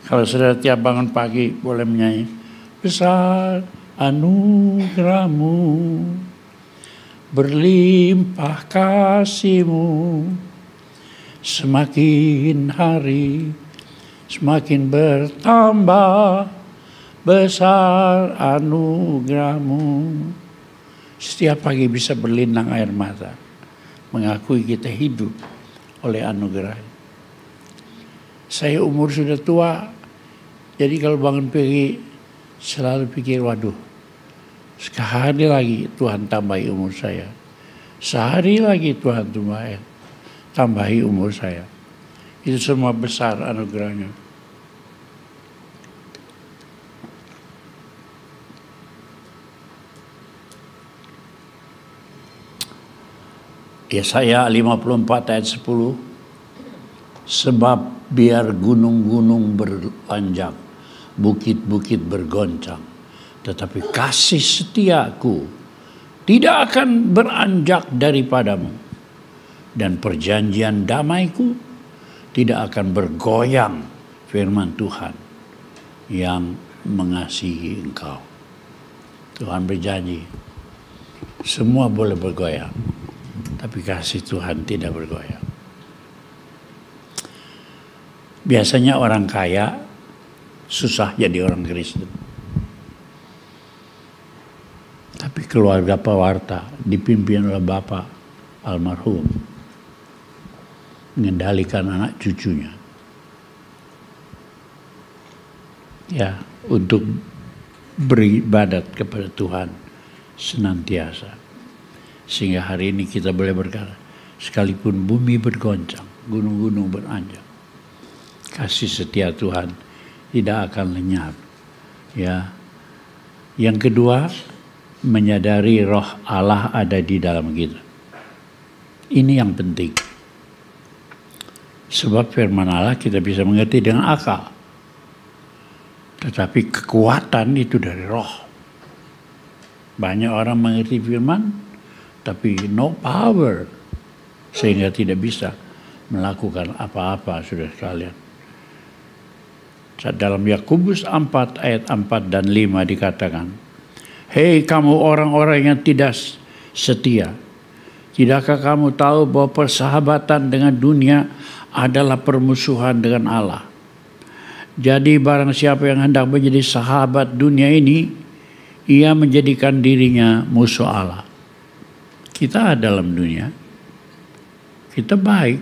Kalau saudara tiap bangun pagi boleh menyanyi. Besar anugerahmu, berlimpah kasihmu, semakin hari semakin bertambah besar anugerahmu. Setiap pagi bisa berlinang air mata, mengakui kita hidup oleh anugerah. Saya umur sudah tua, jadi kalau bangun pagi selalu pikir, waduh, sekali lagi Tuhan tambahi umur saya. Sehari lagi Tuhan tambahi umur saya. Itu semua besar anugerahnya. Yesaya 54 ayat 10. Sebab biar gunung-gunung berpanjang, bukit-bukit bergoncang, tetapi kasih setiaku tidak akan beranjak daripadamu, dan perjanjian damaiku tidak akan bergoyang, firman Tuhan yang mengasihi engkau. Tuhan berjanji, semua boleh bergoyang, tapi kasih Tuhan tidak bergoyang. Biasanya orang kaya susah jadi orang Kristen. Tapi keluarga pewarta dipimpin oleh Bapak almarhum mengendalikan anak cucunya. Ya, untuk beribadat kepada Tuhan senantiasa. Sehingga hari ini kita boleh berkata, sekalipun bumi bergoncang, gunung-gunung beranjak, kasih setia Tuhan tidak akan lenyap. Ya. Yang kedua, menyadari roh Allah ada di dalam kita. Ini yang penting. Sebab firman Allah kita bisa mengerti dengan akal. Tetapi kekuatan itu dari roh. Banyak orang mengerti firman, tapi no power. Sehingga tidak bisa melakukan apa-apa, saudara sekalian. Dalam Yakobus 4 ayat 4 dan 5 dikatakan, hei kamu orang-orang yang tidak setia, Tidakkah kamu tahu bahwa persahabatan dengan dunia adalah permusuhan dengan Allah? Jadi barang siapa yang hendak menjadi sahabat dunia ini, ia menjadikan dirinya musuh Allah. Kita dalam dunia, kita baik,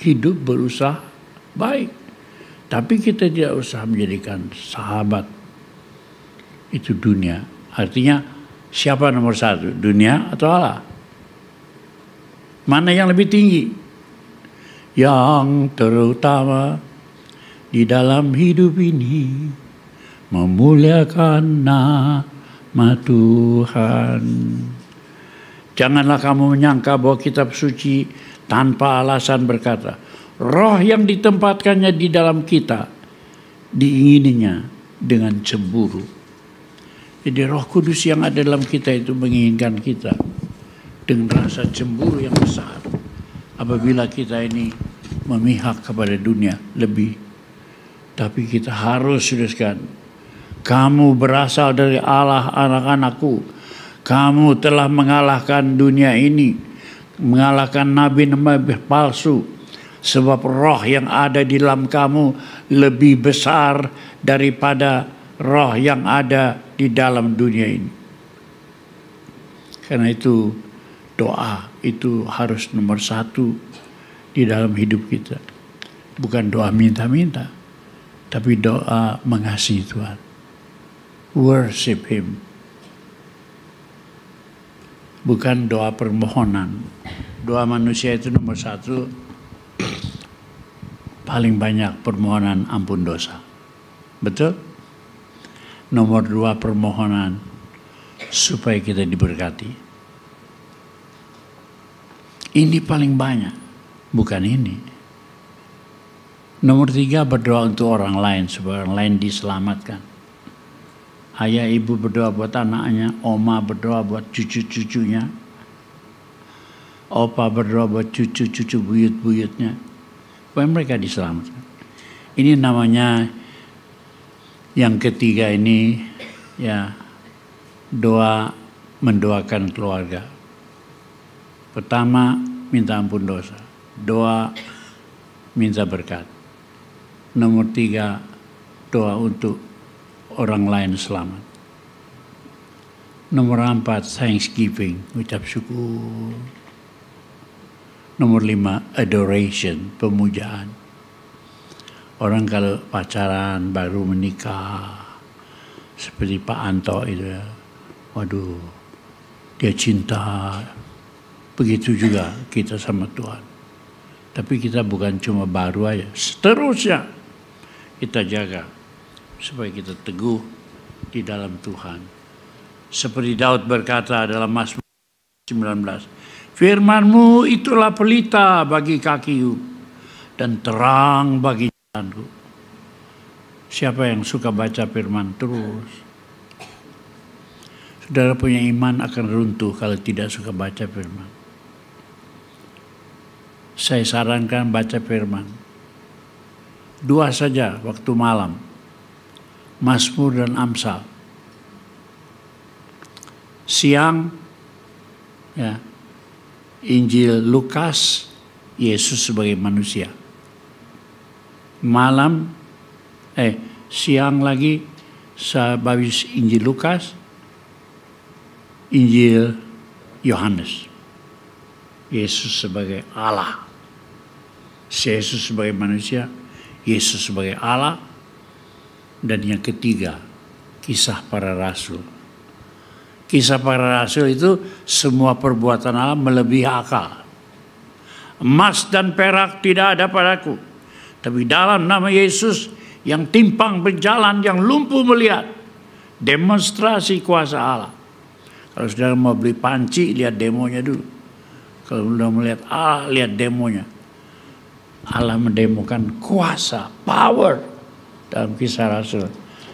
hidup berusaha baik. Tapi kita tidak usah menjadikan sahabat itu dunia. Artinya siapa nomor satu? Dunia atau Allah? Mana yang lebih tinggi? Yang terutama di dalam hidup ini memuliakan nama Tuhan. Janganlah kamu menyangka bahwa kitab suci tanpa alasan berkata, roh yang ditempatkannya di dalam kita diingininya dengan cemburu. Jadi Roh Kudus yang ada dalam kita itu menginginkan kita dengan rasa cemburu yang besar. Apabila kita ini memihak kepada dunia lebih. Tapi kita harus sudah, kamu berasal dari Allah, anak-anakku. Kamu telah mengalahkan dunia ini, mengalahkan nabi-nabi palsu. Sebab roh yang ada di dalam kamu lebih besar daripada roh yang ada di dalam dunia ini. Karena itu doa itu harus nomor satu di dalam hidup kita. Bukan doa minta-minta, tapi doa mengasihi Tuhan. Worship Him. Bukan doa permohonan. Doa manusia itu nomor satu, paling banyak permohonan ampun dosa. Betul? Nomor dua permohonan supaya kita diberkati. Ini paling banyak, bukan ini. Nomor tiga berdoa untuk orang lain supaya orang lain diselamatkan. Ayah ibu berdoa buat anaknya, oma berdoa buat cucu-cucunya, opa berdoa buat cucu-cucu buyut-buyutnya, supaya mereka diselamatkan. Ini namanya yang ketiga ini ya doa mendoakan keluarga. Pertama minta ampun dosa, doa minta berkat. Nomor tiga doa untuk orang lain selamat. Nomor empat thanksgiving, ucap syukur. Nomor lima adoration, pemujaan. Orang kalau pacaran baru menikah seperti Pak Anto itu ya, waduh dia cinta. Begitu juga kita sama Tuhan. Tapi kita bukan cuma baru aja, seterusnya kita jaga supaya kita teguh di dalam Tuhan. Seperti Daud berkata dalam Mazmur 19, firman-Mu itulah pelita bagi kakiku dan terang bagi jalanku. Siapa yang suka baca firman terus? Saudara punya iman akan runtuh kalau tidak suka baca firman. Saya sarankan baca firman. Dua saja waktu malam. Mazmur dan Amsal. Siang ya, Injil Lukas, Yesus sebagai manusia. Malam siang lagi habis Injil Lukas, Injil Yohanes. Yesus sebagai Allah. Yesus sebagai manusia, Yesus sebagai Allah. Dan yang ketiga, kisah para rasul. Kisah para rasul itu semua perbuatan Allah melebihi akal. Emas dan perak tidak ada padaku, tapi dalam nama Yesus yang timpang berjalan, yang lumpuh melihat, demonstrasi kuasa Allah. Kalau saudara mau beli panci, lihat demonya dulu. Kalau sudah melihat Allah, lihat demonya. Allah mendemokan kuasa, power dalam kisah Rasul.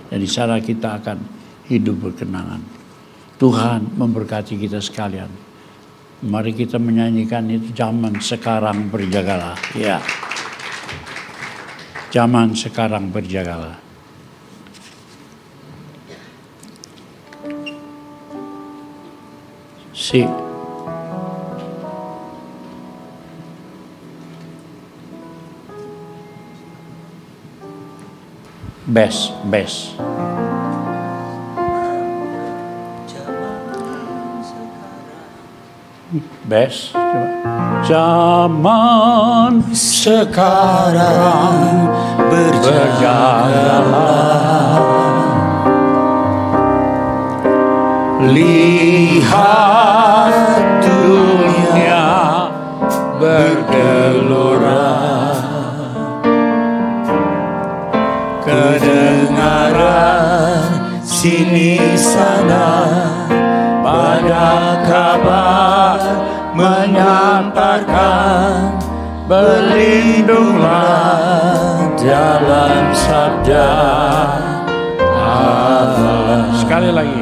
Dan di sana kita akan hidup berkenangan. Tuhan memberkati kita sekalian. Mari kita menyanyikan itu, zaman sekarang berjagalah. Ya. Zaman sekarang berjagalah. Bass. Bass. Coba. Zaman sekarang berjalan. Lihat dunia bergelora, kedengaran sini sana pada kabar menyampaikan, berlindunglah dalam sabda Allah. Sekali lagi.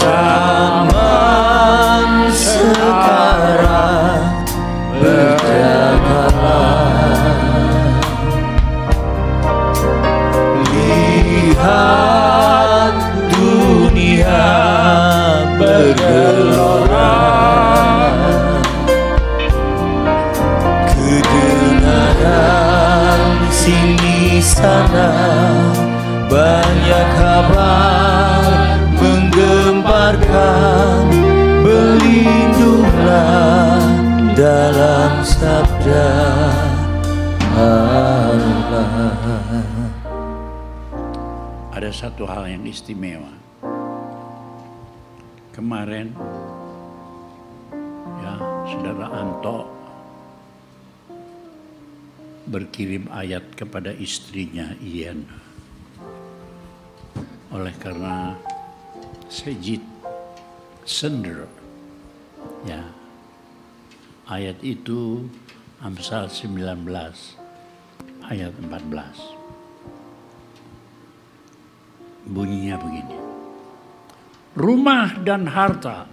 Zaman sekarang berjalan, lihat dunia bergelora, kedengaran sini sana banyak kabar menggemparkan, berlindunglah dalam sabda Allah. Ada satu hal yang istimewa. Kemarin ya, Saudara Anto berkirim ayat kepada istrinya Ian. Oleh karena Sejid Sender, ya, ayat itu Amsal 19 ayat 14. Bunyinya begini. Rumah dan harta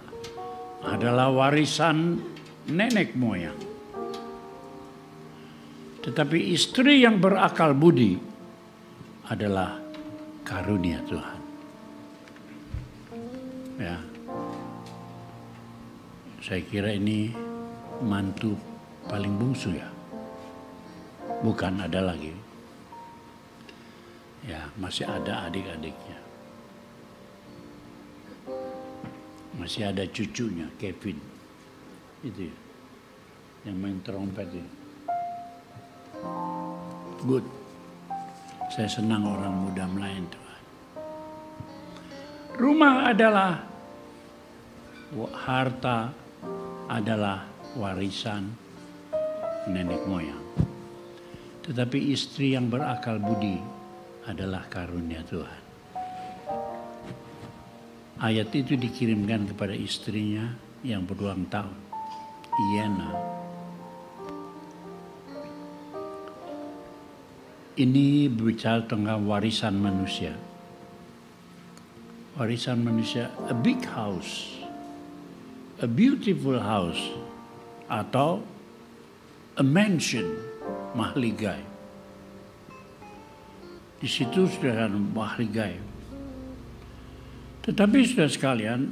adalah warisan nenek moyang. Tetapi istri yang berakal budi adalah karunia Tuhan. Ya, saya kira ini mantu paling bungsu ya, bukan ada lagi. Ya, masih ada adik-adiknya, masih ada cucunya Kevin, itu ya, yang main trompet itu. Good, saya senang orang muda melayan Tuhan. Rumah adalah harta, adalah warisan nenek moyang. Tetapi istri yang berakal budi adalah karunia Tuhan. Ayat itu dikirimkan kepada istrinya yang berulang tahun, Iena. Ini berbicara tentang warisan manusia. Warisan manusia, a big house, a beautiful house, atau a mansion, mahligai. Di situ sudah ada mahligai. Tetapi sudah sekalian,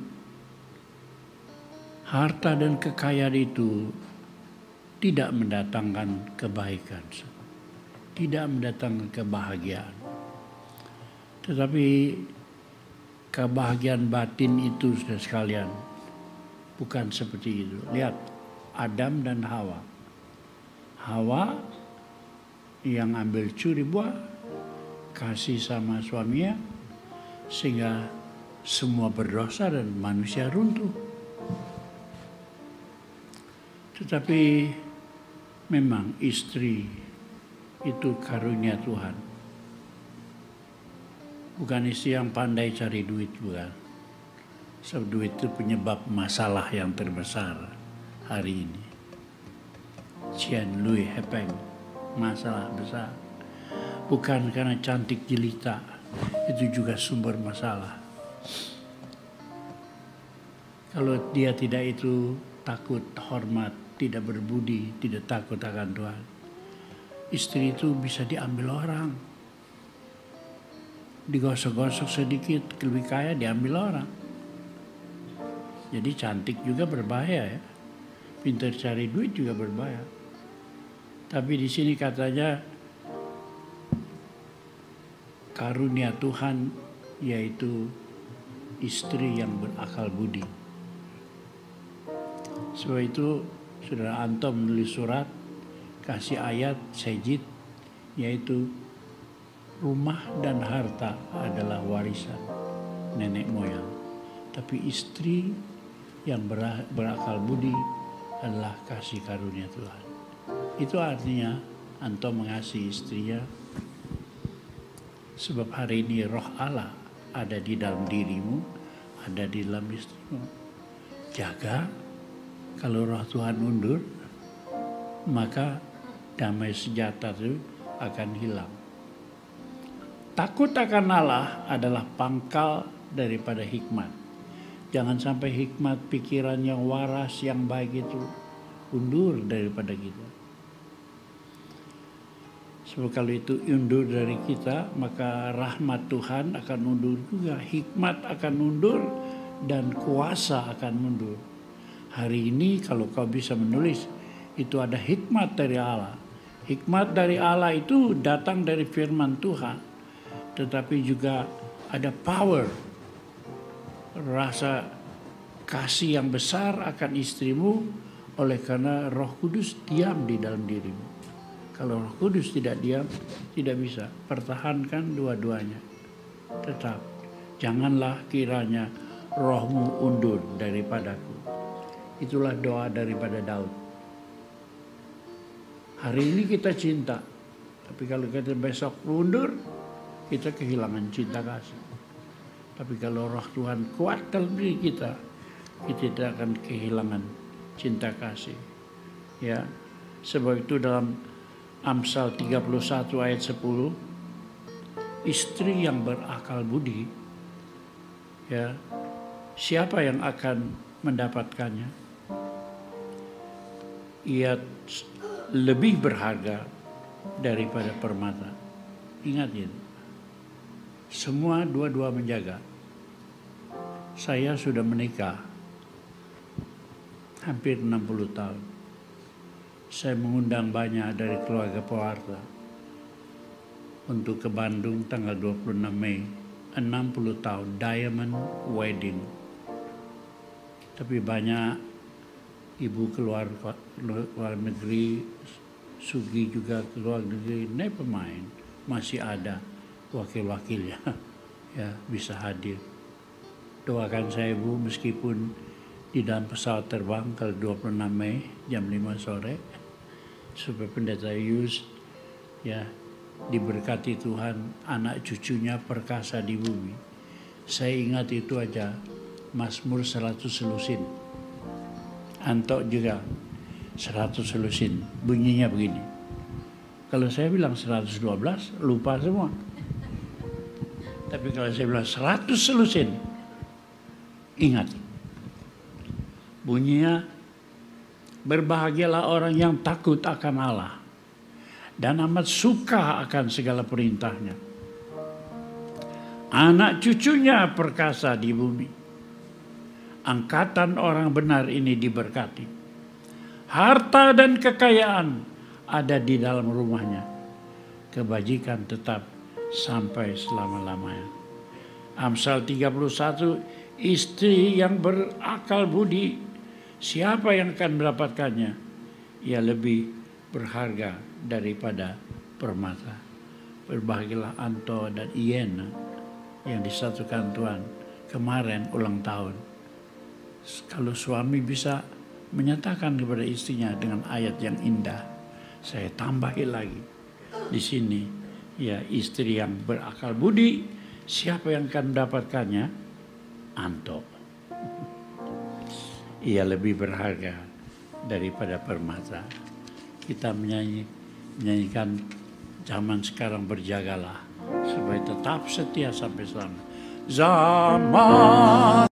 harta dan kekayaan itu tidak mendatangkan kebaikan, tidak mendatangkan kebahagiaan. Tetapi kebahagiaan batin itu sudah sekalian bukan seperti itu. Lihat Adam dan Hawa. Hawa yang ambil curi buah, kasih sama suaminya, sehingga semua berdosa dan manusia runtuh. Tetapi memang istri itu karunia Tuhan. Bukan istri yang pandai cari duit, bukan. Sebab duit itu penyebab masalah yang terbesar hari ini. Cian Lui Hepeng, masalah besar. Bukan karena cantik jelita, itu juga sumber masalah. Kalau dia tidak itu takut, hormat, tidak berbudi, tidak takut akan Tuhan, istri itu bisa diambil orang. Digosok-gosok sedikit, lebih kaya diambil orang. Jadi cantik juga berbahaya ya. Pintar cari duit juga berbahaya. Tapi di sini katanya karunia Tuhan yaitu istri yang berakal budi. Sebab itu Saudara Anto menulis surat, kasih ayat sejid, yaitu rumah dan harta adalah warisan nenek moyang. Tapi istri yang berakal budi adalah kasih karunia Tuhan. Itu artinya Anto mengasihi istrinya, sebab hari ini roh Allah ada di dalam dirimu, ada di dalam istrimu. Jaga, kalau roh Tuhan mundur, maka damai sejahtera itu akan hilang. Takut akan Allah adalah pangkal daripada hikmat. Jangan sampai hikmat, pikiran yang waras, yang baik itu undur daripada kita. Sebab kalau itu undur dari kita, maka rahmat Tuhan akan undur juga. Hikmat akan mundur dan kuasa akan mundur. Hari ini kalau kau bisa menulis, itu ada hikmat dari Allah. Hikmat dari Allah itu datang dari firman Tuhan. Tetapi juga ada power, rasa kasih yang besar akan istrimu oleh karena Roh Kudus diam di dalam dirimu. Kalau Roh Kudus tidak diam, tidak bisa. Pertahankan dua-duanya. Tetap, janganlah kiranya rohmu undur daripadaku. Itulah doa daripada Daud. Hari ini kita cinta, tapi kalau kita besok mundur, kita kehilangan cinta kasih. Tapi kalau roh Tuhan kuat dalam diri kita tidak akan kehilangan cinta kasih. Ya, sebab itu dalam Amsal 31 ayat 10, istri yang berakal budi, ya, siapa yang akan mendapatkannya? Ia lebih berharga daripada permata. Ingat itu. Semua dua-dua menjaga. Saya sudah menikah hampir 60 tahun. Saya mengundang banyak dari keluarga pewarta untuk ke Bandung tanggal 26 Mei, 60 tahun, Diamond Wedding. Tapi banyak ibu keluar negeri, Sugi juga keluar negeri, never mind, masih ada wakil-wakilnya ya bisa hadir. Doakan saya Bu, meskipun di dalam pesawat terbang kalau 26 Mei jam 5 sore, supaya Pendeta Yus ya diberkati Tuhan, anak cucunya perkasa di bumi. Saya ingat itu aja, Mazmur 100 selusin. Anto juga 100 selusin. Bunyinya begini. Kalau saya bilang 112, lupa semua. Tapi kalau saya bilang 100 selusin, ingat. Bunyinya, berbahagialah orang yang takut akan Allah dan amat suka akan segala perintahnya. Anak cucunya perkasa di bumi. Angkatan orang benar ini diberkati. Harta dan kekayaan ada di dalam rumahnya. Kebajikan tetap sampai selama-lamanya. Amsal 31, istri yang berakal budi, siapa yang akan mendapatkannya? Ia lebih berharga daripada permata. Berbahagialah Anto dan Iena yang disatukan Tuhan kemarin ulang tahun. Kalau suami bisa menyatakan kepada istrinya dengan ayat yang indah, saya tambahin lagi di sini, ya, istri yang berakal budi, siapa yang akan mendapatkannya? Anto. Ia lebih berharga daripada permata. Kita menyanyikan zaman sekarang berjagalah supaya tetap setia sampai selama. Zaman